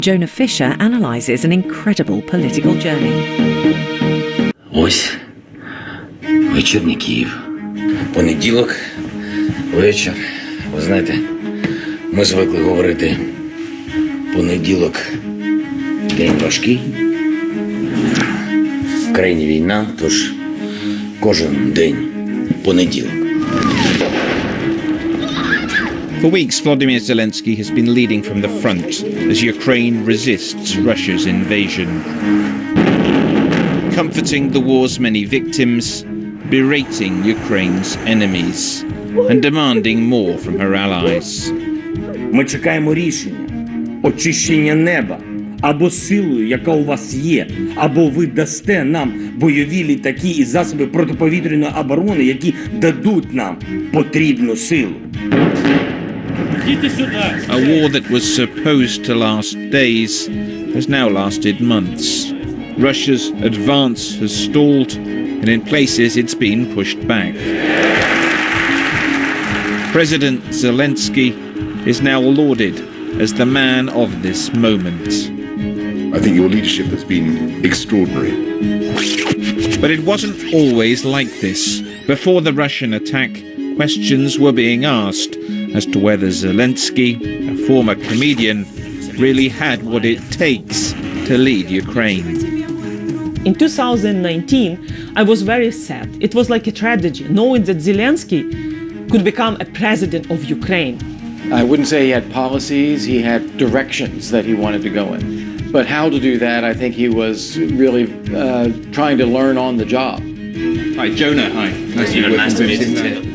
Jonah Fisher analyses an incredible political journey. Ось вечірній Київ. Понеділок, вечір. Ви знаєте, ми звикли говорити понеділок день важкий. В країні війна, тож кожен день понеділок. For weeks, Volodymyr Zelensky has been leading from the front as Ukraine resists Russia's invasion. Comforting the war's many victims, berating Ukraine's enemies, and demanding more from her allies. Ми чекаємо рішення, очищення неба, або силою, яка у вас є, або ви дасте нам бойові літаки і засоби протиповітряної оборони, які дадуть нам потрібну силу. A war that was supposed to last days has now lasted months. Russia's advance has stalled, and in places it's been pushed back. President Zelensky is now lauded as the man of this moment. I think your leadership has been extraordinary. But it wasn't always like this. Before the Russian attack, questions were being asked as to whether Zelensky, a former comedian, really had what it takes to lead Ukraine. In 2019, I was very sad. It was like a tragedy, knowing that Zelensky could become a president of Ukraine. I wouldn't say he had policies, he had directions that he wanted to go in. But how to do that, I think he was really trying to learn on the job. Hi, Jonah. Hi. Nice to meet you.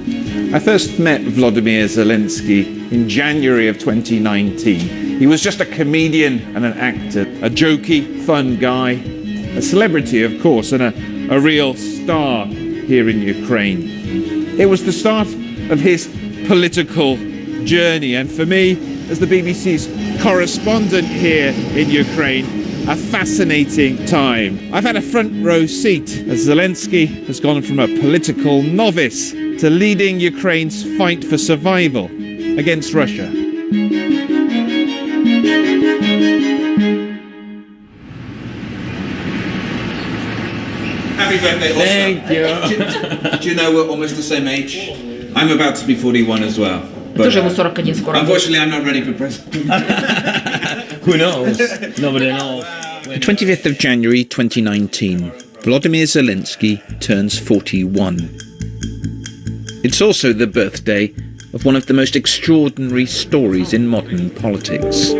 I first met Volodymyr Zelensky in January of 2019. He was just a comedian and an actor, a jokey, fun guy, a celebrity, of course, and a real star here in Ukraine. It was the start of his political journey, and for me, as the BBC's correspondent here in Ukraine, a fascinating time. I've had a front row seat as Zelensky has gone from a political novice to leading Ukraine's fight for survival against Russia. Happy birthday, Oscar. Thank you. Do you know we're almost the same age? I'm about to be 41 as well. Тоже ему 41 скоро. Unfortunately, I'm not ready for president. Who knows? Nobody knows. The 25th of January 2019, Volodymyr Zelensky turns 41. It's also the birthday of one of the most extraordinary stories in modern politics.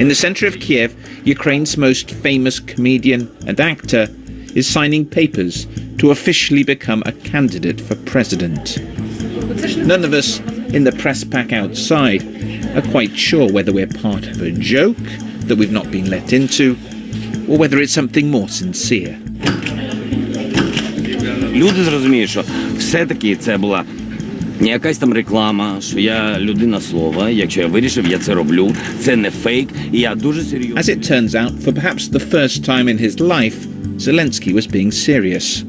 In the centre of Kiev, Ukraine's most famous comedian and actor is signing papers to officially become a candidate for president. None of us in the press pack outside are quite sure whether we're part of a joke that we've not been let into, or whether it's something more sincere. Люди зрозуміють, що все-таки це була не якась там реклама, що я людина слова, якщо я вирішив, я це роблю, це не фейк, і я дуже серйозно. As it turns out, for perhaps the first time in his life, Zelensky was being serious.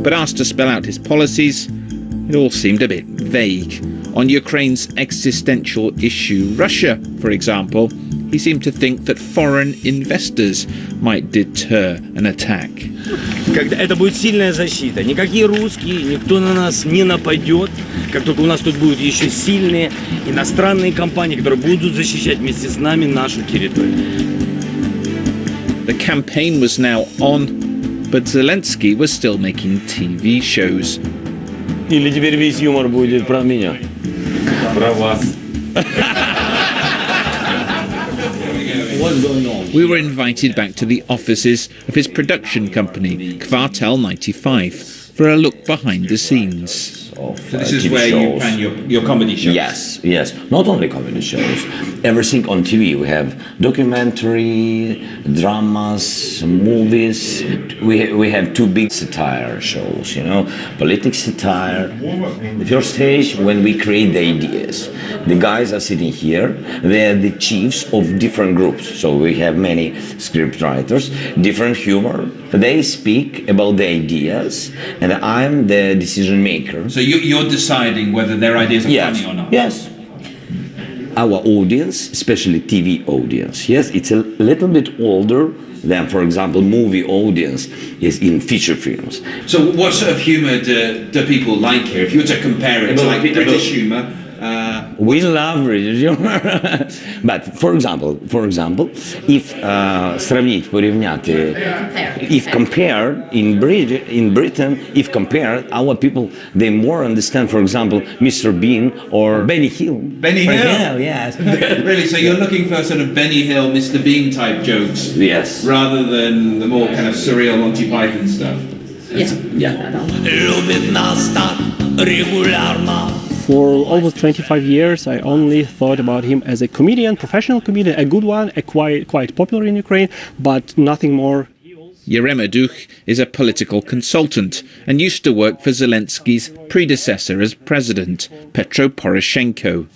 But asked to spell out his policies, it all seemed a bit vague. On Ukraine's existential issue, Russia, for example, he seemed to think that foreign investors might deter an attack. Это будет сильная защита. Никакие русские, никто на нас не нападет, как только у нас тут будут еще сильные иностранные компании, которые будут защищать вместе с нами нашу территорию. The campaign was now on, but Zelensky was still making TV shows. Или теперь весь юмор будет про меня? Про вас. What's going on? We were invited back to the offices of his production company, Kvartal 95, for a look behind the scenes. So this is where you plan your comedy shows? Yes. Not only comedy shows. Everything on TV. We have documentary, dramas, movies. We have two big satire shows, political satire. The first stage, when we create the ideas. The guys are sitting here. They are the chiefs of different groups. So we have many script writers, different humor. They speak about the ideas, and I'm the decision maker. So you're deciding whether their ideas are funny or not? Yes. our audience, especially TV audience, yes, it's a little bit older than, for example, movie audience is in feature films. So what sort of humour do people like here? If you were to compare it to like British humour, we love British humor. But for example, if compared in Britain, if compared, our people, they more understand, for example, Mr. Bean or Benny Hill. Benny Hill? Yes. Really? So you're looking for sort of Benny Hill, Mr. Bean type jokes? Yes. Rather than the more kind of surreal Monty Python stuff? Yeah. For almost 25 years, I only thought about him as a comedian, professional comedian, a good one, quite popular in Ukraine, but nothing more. Yerema Dukh is a political consultant and used to work for Zelensky's predecessor as president, Petro Poroshenko.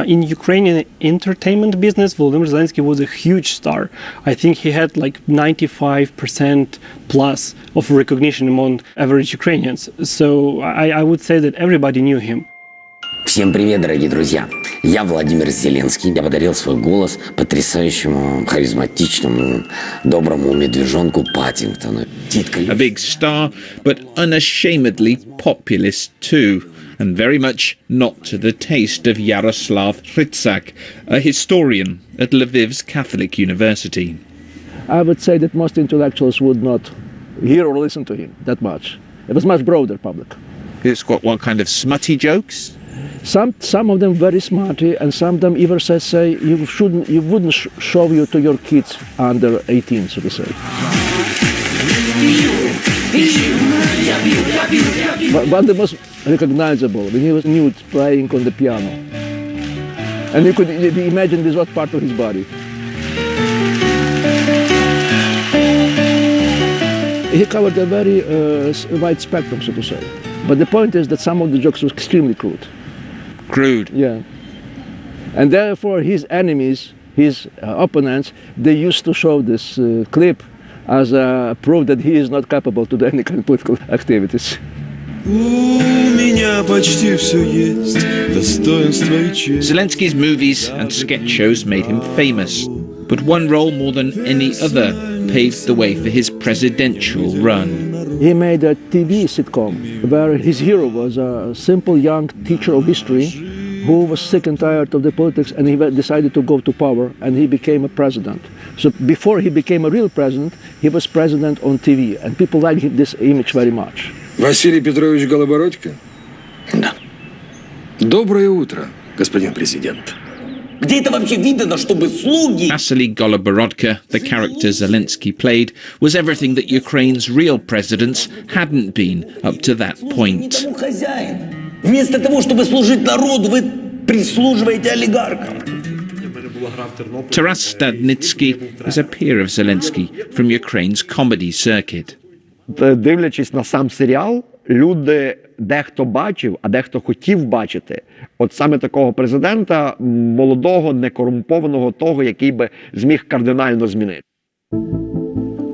In Ukrainian entertainment business, Volodymyr Zelensky was a huge star. I think he had like 95% plus of recognition among average Ukrainians. So I would say that everybody knew him. Всем привет, дорогие друзья! Я Владимир Зеленский. Я подарил свой голос потрясающему, харизматичному, доброму медвежонку Паттингтону. A big star, but unashamedly populist too. And very much not to the taste of Yaroslav Hrytsak, a historian at Lviv's Catholic University. I would say that most intellectuals would not hear or listen to him that much. It was much broader public. It's got one kind of smutty jokes? Some of them very smarty, and some of them even say you wouldn't show you to your kids under 18, so to say. But the most recognizable when he was nude playing on the piano, and you could imagine this was part of his body. He covered a very wide spectrum, so to say. But the point is that some of the jokes were extremely crude. Crude? Yeah. And therefore his enemies, his opponents, they used to show this clip as a proof that he is not capable to do any kind of political activities. Zelensky's movies and sketch shows made him famous, but one role more than any other paved the way for his presidential run. He made a TV sitcom where his hero was a simple young teacher of history who was sick and tired of the politics, and he decided to go to power, and he became a president. So before he became a real president, he was president on TV, and people liked this image very much. Василий Петрович Голобородько? Да. Доброе утро, господин президент. Где это вообще видно, чтобы слуги... Vasily Goloborodko, the character Zelensky played, was everything that Ukraine's real presidents hadn't been up to that point. Вместо того, чтобы служить народу, вы прислуживаете олигархам. Taras Stadnitsky is a peer of Zelensky from Ukraine's comedy circuit. Дивлячись на сам серіал, люди дехто бачив, а дехто хотів бачити от саме такого президента, молодого, некорумпованого, того, який би зміг кардинально змінити.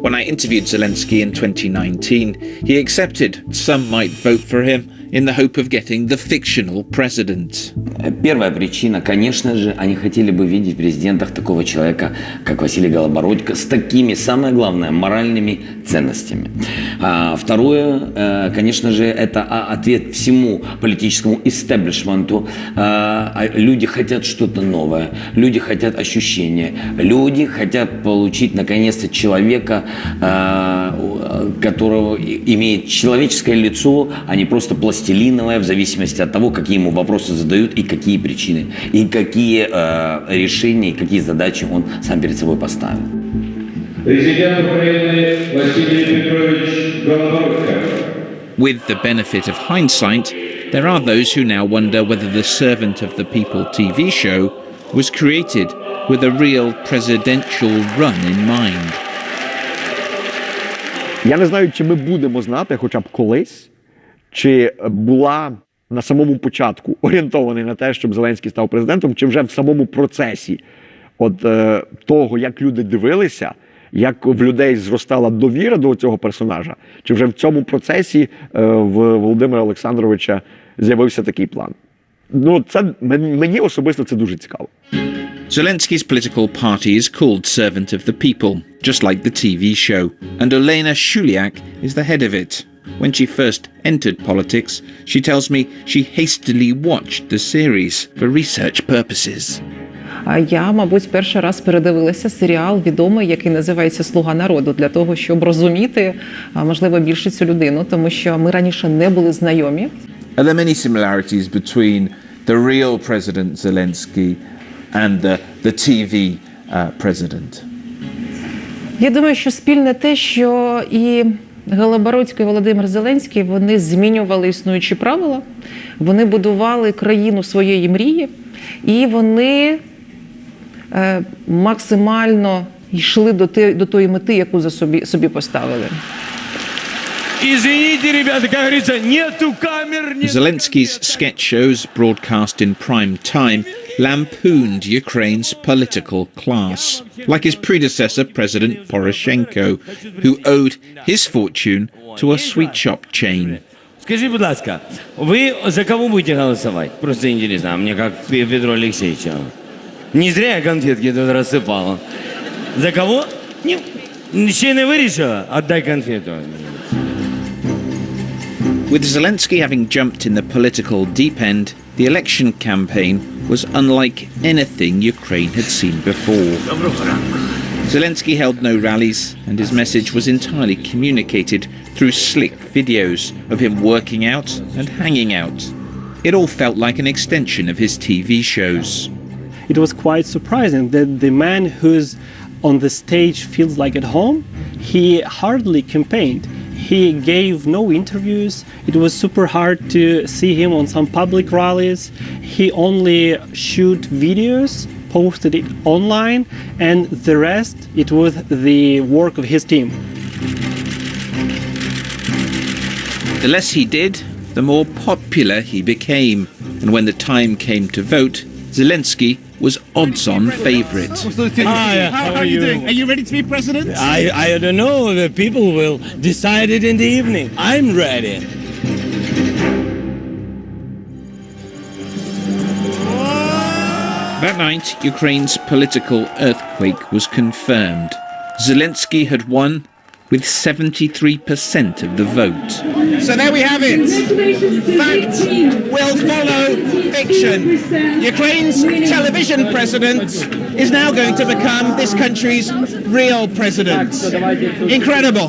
When I interviewed Zelensky in 2019, he accepted some might vote for him in the hope of getting the fictional president. Первая причина, конечно же, они хотели бы видеть в президентах такого человека, как Василий Голобородько, с такими, самое главное, моральными ценностями. Второе, конечно же, это ответ всему политическому истеблишменту. Люди хотят что-то новое, люди хотят ощущения, люди хотят получить, наконец-то, человека, которого имеет человеческое лицо, а не просто пластилиновое, в зависимости от того, какие ему вопросы задают и какие причины, и какие решения, и какие задачи он сам перед собой поставил. Президент Украины Василий Петрович Голобородько. With the benefit of hindsight, there are those who now wonder whether the Servant of the People TV show was created with a real presidential run in mind. Я не знаю, чи ми будемо знати хоча б колись, чи була на самому початку орієнтований на те, щоб Зеленський став президентом, чи вже в самому процесі того, як люди дивилися, як в людей зростала довіра до цього персонажа, чи вже в цьому процесі в Володимира Олександровича з'явився такий план. Ну, це мені особисто це дуже цікаво. Zelensky's political party is called Servant of the People, just like the TV show, and Olena Shuliak is the head of it. When she first entered politics, she tells me she hastily watched the series for research purposes. Я, мабуть, перший раз передивилася серіал відомий, який називається «Слуга народу», для того, щоб розуміти, можливо, більше цю людину, тому що ми раніше не були знайомі. Are there many similarities between the real President Zelensky and the TV president? Я думаю, що спільне те, що і Голобородько і Володимир Зеленський, вони змінювали існуючі правила, вони будували країну своєї мрії, і вони максимально йшли до тої мети, яку собі поставили. Zelensky's sketch shows, broadcast in prime time, lampooned Ukraine's political class, like his predecessor, President Poroshenko, who owed his fortune to a sweet shop chain. Скажи, будь ласка, вы за кого будете голосовать? Просто интересно, а мне как Петру Алексеевичу. Не зря я конфетки тут рассыпала. За кого? Ще не вирішила? Отдай конфету. With Zelensky having jumped in the political deep end, the election campaign was unlike anything Ukraine had seen before. Zelensky held no rallies, and his message was entirely communicated through slick videos of him working out and hanging out. It all felt like an extension of his TV shows. It was quite surprising that the man who's on the stage feels like at home, he hardly campaigned. He gave no interviews. It was super hard to see him on some public rallies. He only shoot videos, posted it online, and the rest, it was the work of his team. The less he did, the more popular he became. And when the time came to vote, Zelensky was odds-on favorite. Hi, how are you doing? Are you ready to be president? I don't know. The people will decide it in the evening. I'm ready. That night, Ukraine's political earthquake was confirmed. Zelensky had won with 73% of the vote. So there we have it. Fact will follow fiction. Ukraine's television president is now going to become this country's real president. Incredible.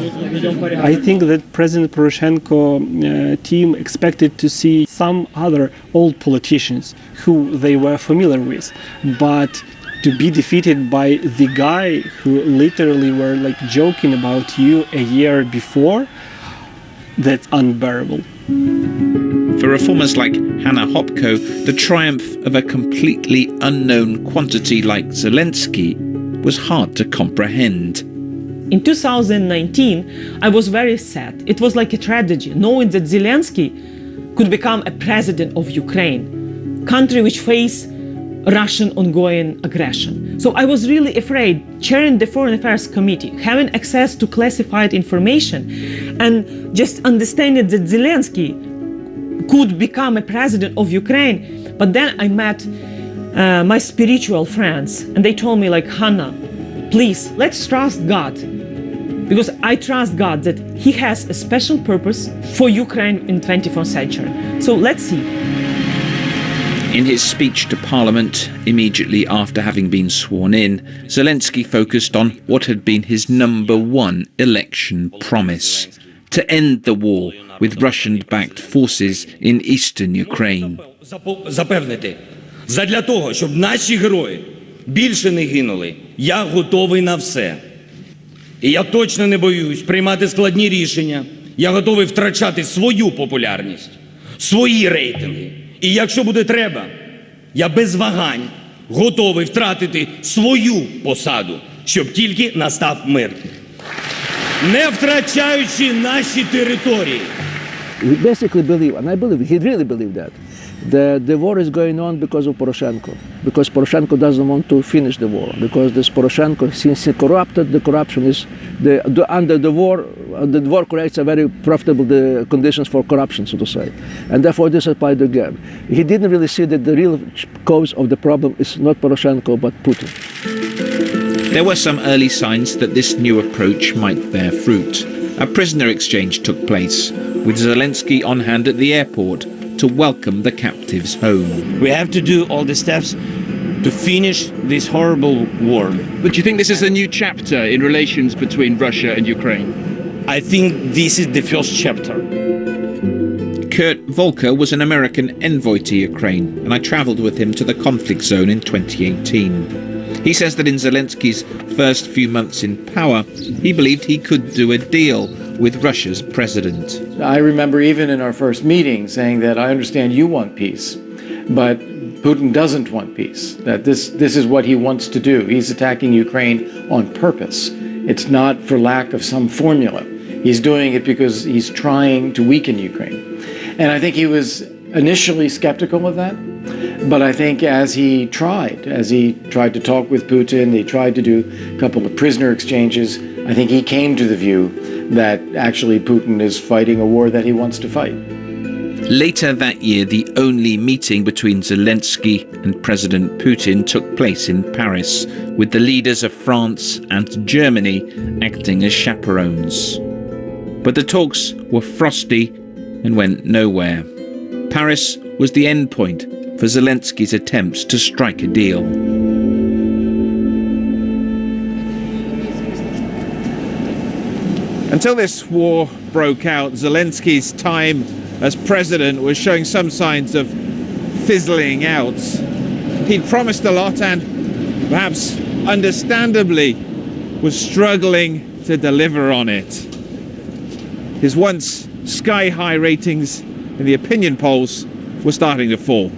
I think that President Poroshenko team expected to see some other old politicians who they were familiar with, but to be defeated by the guy who literally were like joking about you a year before, that's unbearable. For reformers like Hannah Hopko, the triumph of a completely unknown quantity like Zelensky was hard to comprehend. In 2019, I was very sad. It was like a tragedy, knowing that Zelensky could become a president of Ukraine, country which faced Russian ongoing aggression. So I was really afraid, chairing the Foreign Affairs Committee, having access to classified information, and just understanding that Zelensky could become a president of Ukraine. But then I met my spiritual friends, and they told me, like, Hannah, please, let's trust God. Because I trust God that He has a special purpose for Ukraine in 21st century. So let's see. In his speech to Parliament, immediately after having been sworn in, Zelensky focused on what had been his number one election promise: to end the war with Russian-backed forces in eastern Ukraine. Запевнити, задля того, щоб наші герої більше не гинули, я готовий на все. І я точно не боюсь приймати складні рішення. Я готовий втрачати свою популярність, свої рейтинги. І якщо буде треба, я без вагань готовий втратити свою посаду, щоб тільки настав мир. Не втрачаючи наші території. He basically believed, and I believe he really believed that The war is going on because of Poroshenko, because Poroshenko doesn't want to finish the war, because this Poroshenko, since he corrupted, the corruption is, under the war creates a very profitable conditions for corruption, so to say. And therefore this applied again. He didn't really see that the real cause of the problem is not Poroshenko, but Putin. There were some early signs that this new approach might bear fruit. A prisoner exchange took place, with Zelensky on hand at the airport to welcome the captives home. We have to do all the steps to finish this horrible war. But do you think this is a new chapter in relations between Russia and Ukraine? I think this is the first chapter. Kurt Volker was an American envoy to Ukraine, and I travelled with him to the conflict zone in 2018. He says that in Zelensky's first few months in power, he believed he could do a deal with Russia's president. I remember even in our first meeting saying that I understand you want peace, but Putin doesn't want peace, that this is what he wants to do. He's attacking Ukraine on purpose. It's not for lack of some formula. He's doing it because he's trying to weaken Ukraine. And I think he was initially skeptical of that. But I think as he tried to talk with Putin, he tried to do a couple of prisoner exchanges, I think he came to the view that actually Putin is fighting a war that he wants to fight. Later that year, the only meeting between Zelensky and President Putin took place in Paris, with the leaders of France and Germany acting as chaperones. But the talks were frosty and went nowhere. Paris was the end point for Zelensky's attempts to strike a deal. Until this war broke out, Zelensky's time as president was showing some signs of fizzling out. He'd promised a lot and, perhaps understandably, was struggling to deliver on it. His once sky-high ratings in the opinion polls were starting to fall.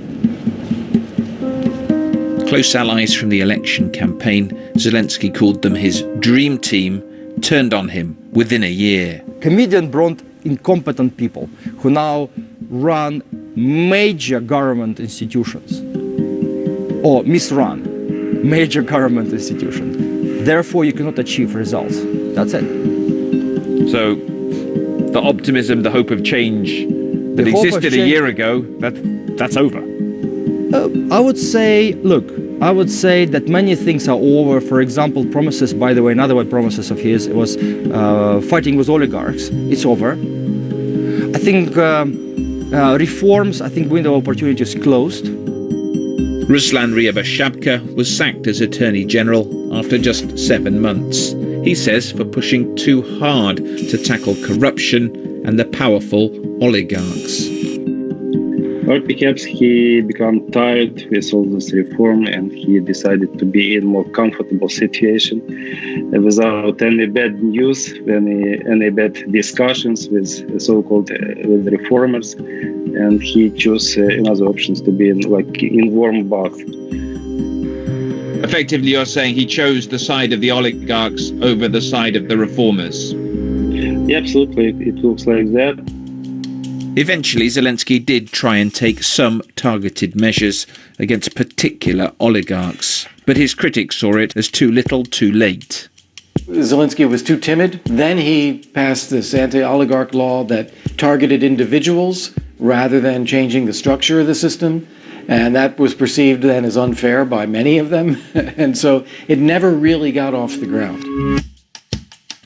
Close allies from the election campaign, Zelensky called them his dream team, turned on him within a year. Comedian brought incompetent people who now run major government institutions or misrun major government institutions. Therefore, you cannot achieve results. That's it. So, the optimism, the hope of change that existed a year ago, that's over. I would say that many things are over. For example, promises, by the way, another promises of his was fighting with oligarchs. It's over. I think reforms, window of opportunity is closed. Ruslan Ryabashapka was sacked as Attorney General after just 7 months. He says for pushing too hard to tackle corruption and the powerful oligarchs. Or perhaps he became tired with all this reform and he decided to be in a more comfortable situation without any bad news, any bad discussions with so-called with reformers, and he chose another options to be in warm bath. Effectively, you're saying he chose the side of the oligarchs over the side of the reformers. Yeah, absolutely, it looks like that. Eventually, Zelensky did try and take some targeted measures against particular oligarchs, but his critics saw it as too little too late. Zelensky was too timid. Then he passed this anti-oligarch law that targeted individuals rather than changing the structure of the system. And that was perceived then as unfair by many of them. And so it never really got off the ground.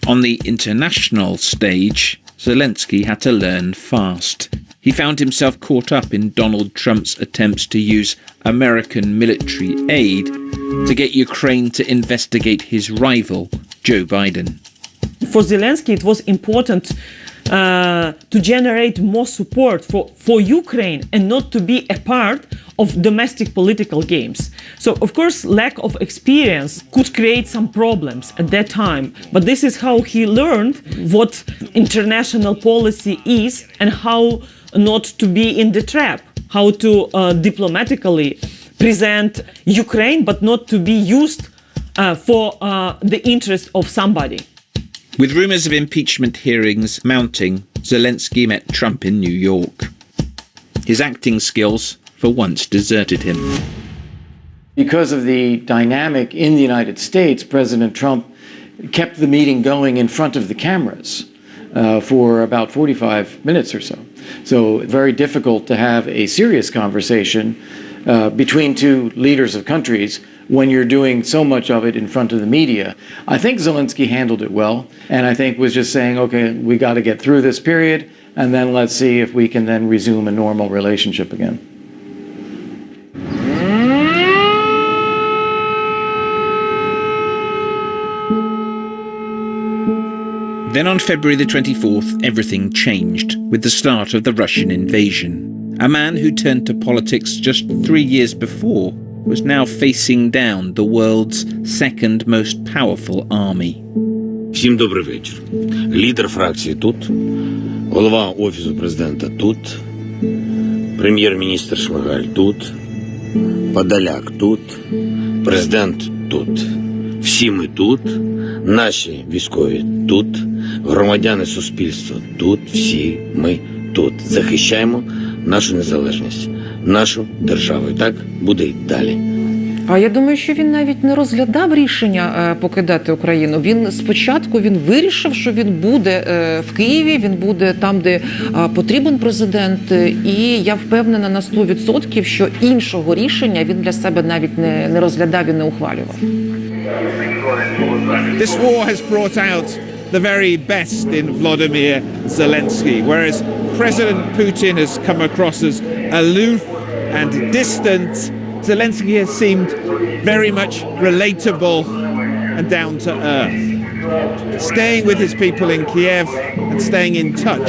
On the international stage, Zelensky had to learn fast. He found himself caught up in Donald Trump's attempts to use American military aid to get Ukraine to investigate his rival, Joe Biden. For Zelensky, it was important to generate more support for Ukraine and not to be a part of domestic political games. So, of course, lack of experience could create some problems at that time. But this is how he learned what international policy is and how not to be in the trap, how to diplomatically present Ukraine, but not to be used for the interest of somebody. With rumours of impeachment hearings mounting, Zelensky met Trump in New York. His acting skills for once deserted him. Because of the dynamic in the United States, President Trump kept the meeting going in front of the cameras for about 45 minutes or so. So very difficult to have a serious conversation between two leaders of countries when you're doing so much of it in front of the media. I think Zelensky handled it well, and I think was just saying, okay, we got to get through this period, and then let's see if we can then resume a normal relationship again. Then on February the 24th, everything changed with the start of the Russian invasion. A man who turned to politics just 3 years before was now facing down the world's second most powerful army. Всім добрий вечір. Лідер фракції тут, голова Офісу президента тут, прем'єр-міністр Шмигаль тут, Подоляк тут, президент тут. Всі ми тут, наші військові тут, громадяни суспільства тут, всі ми тут. Захищаємо нашу незалежність, нашу державу. І так буде й далі. А я думаю, що він навіть не розглядав рішення покидати Україну. Він спочатку вирішив, що він буде в Києві, він буде там, де потрібен президент. І я впевнена на 100%, що іншого рішення він для себе навіть не розглядав і не ухвалював. This war has brought out the very best in Volodymyr Zelensky, whereas President Putin has come across as aloof and distant. Zelensky has seemed very much relatable and down to earth, staying with his people in Kiev and staying in touch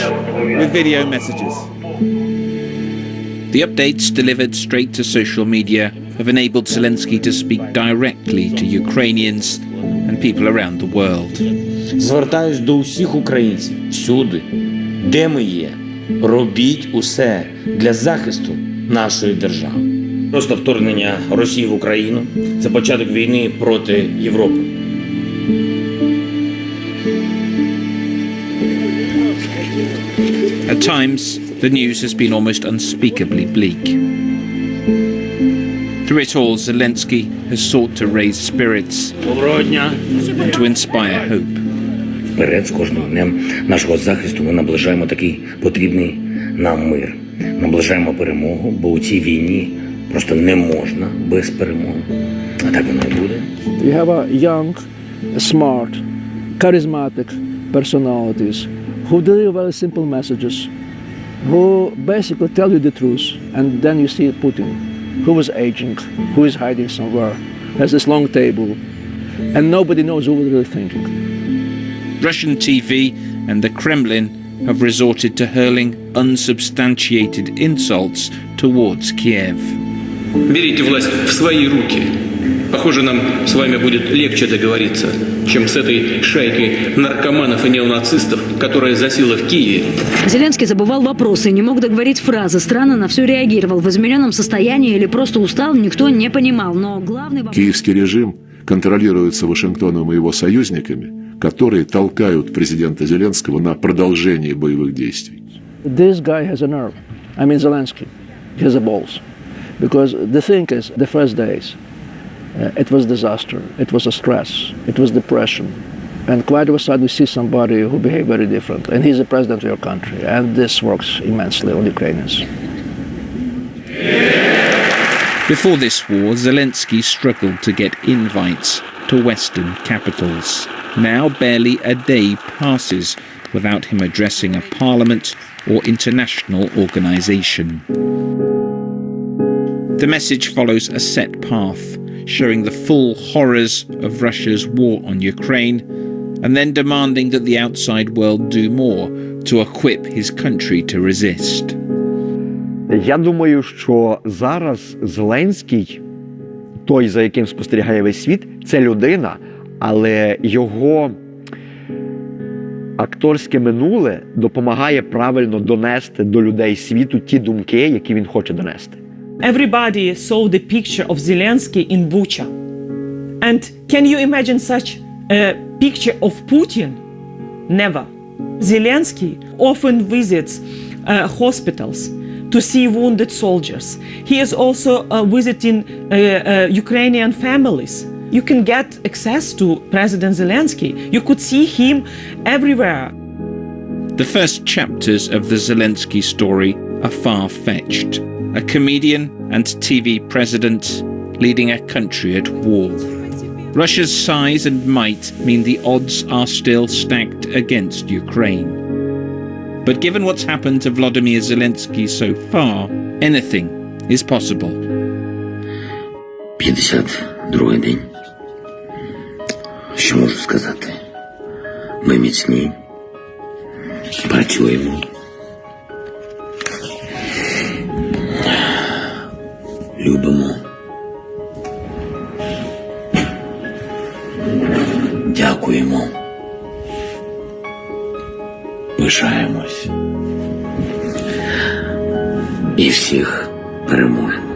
with video messages. The updates delivered straight to social media have enabled Zelensky to speak directly to Ukrainians and people around the world. Звертаюсь до усіх українців всюди, де ми є. Робіть усе для захисту нашої держави. Просто вторгнення Росії в Україну – це початок війни проти Європи. At times, the news has been almost unspeakably bleak. Through it all, Zelensky has sought to raise spirits and to inspire hope. Вперед, з кожним днем нашого захисту ми наближаємо такий потрібний нам мир. Наближаємо перемогу, бо у цій війні просто не можна без перемоги. А так воно і буде. You have a young, smart, charismatic personalities who deliver very simple messages, who basically tell you the truth, and then you see Putin, who is aging, who is hiding somewhere, has this long table, and nobody knows what they're really thinking. Russian TV and the Kremlin have resorted to hurling unsubstantiated insults towards Kiev. Берите власть в свои руки. Похоже, нам с вами будет легче договориться, чем с этой шайкой наркоманов и неонацистов, которая засела в Киеве. Зеленский забывал вопросы, не мог договорить фразы, странно на все реагировал. В измененном состоянии или просто устал, никто не понимал. Но главный вопрос... Киевский режим контролируется Вашингтоном и его союзниками, которые толкают президента Зеленского на продолжение боевых действий. This guy has a nerve. I mean Zelensky. He has a balls. Because the thing is, the first days, it was disaster, it was a stress, it was depression. And quite of a sudden we see somebody who behaved very different. And he's the president of your country. And this works immensely on Ukrainians. Before this war, Zelensky struggled to get invites to Western capitals. Now barely a day passes without him addressing a parliament or international organisation. The message follows a set path, showing the full horrors of Russia's war on Ukraine, and then demanding that the outside world do more to equip his country to resist. Я думаю, що зараз Зеленський, той, за яким спостерігає весь світ, це людина, але його акторське минуле допомагає правильно донести до людей світу ті думки, які він хоче донести. Everybody saw the picture of Zelensky in Bucha. And can you imagine such a picture of Putin? Never. Zelensky often visits hospitals to see wounded soldiers. He is also visiting Ukrainian families. You can get access to President Zelensky. You could see him everywhere. The first chapters of the Zelensky story are far-fetched. A comedian and TV president leading a country at war. Russia's size and might mean the odds are still stacked against Ukraine. But given what's happened to Volodymyr Zelensky so far, anything is possible. 52-й день. Що можу сказати? Ми міцні. Працюємо. Любимо. Дякуємо. Пишаємось. І всіх переможемо.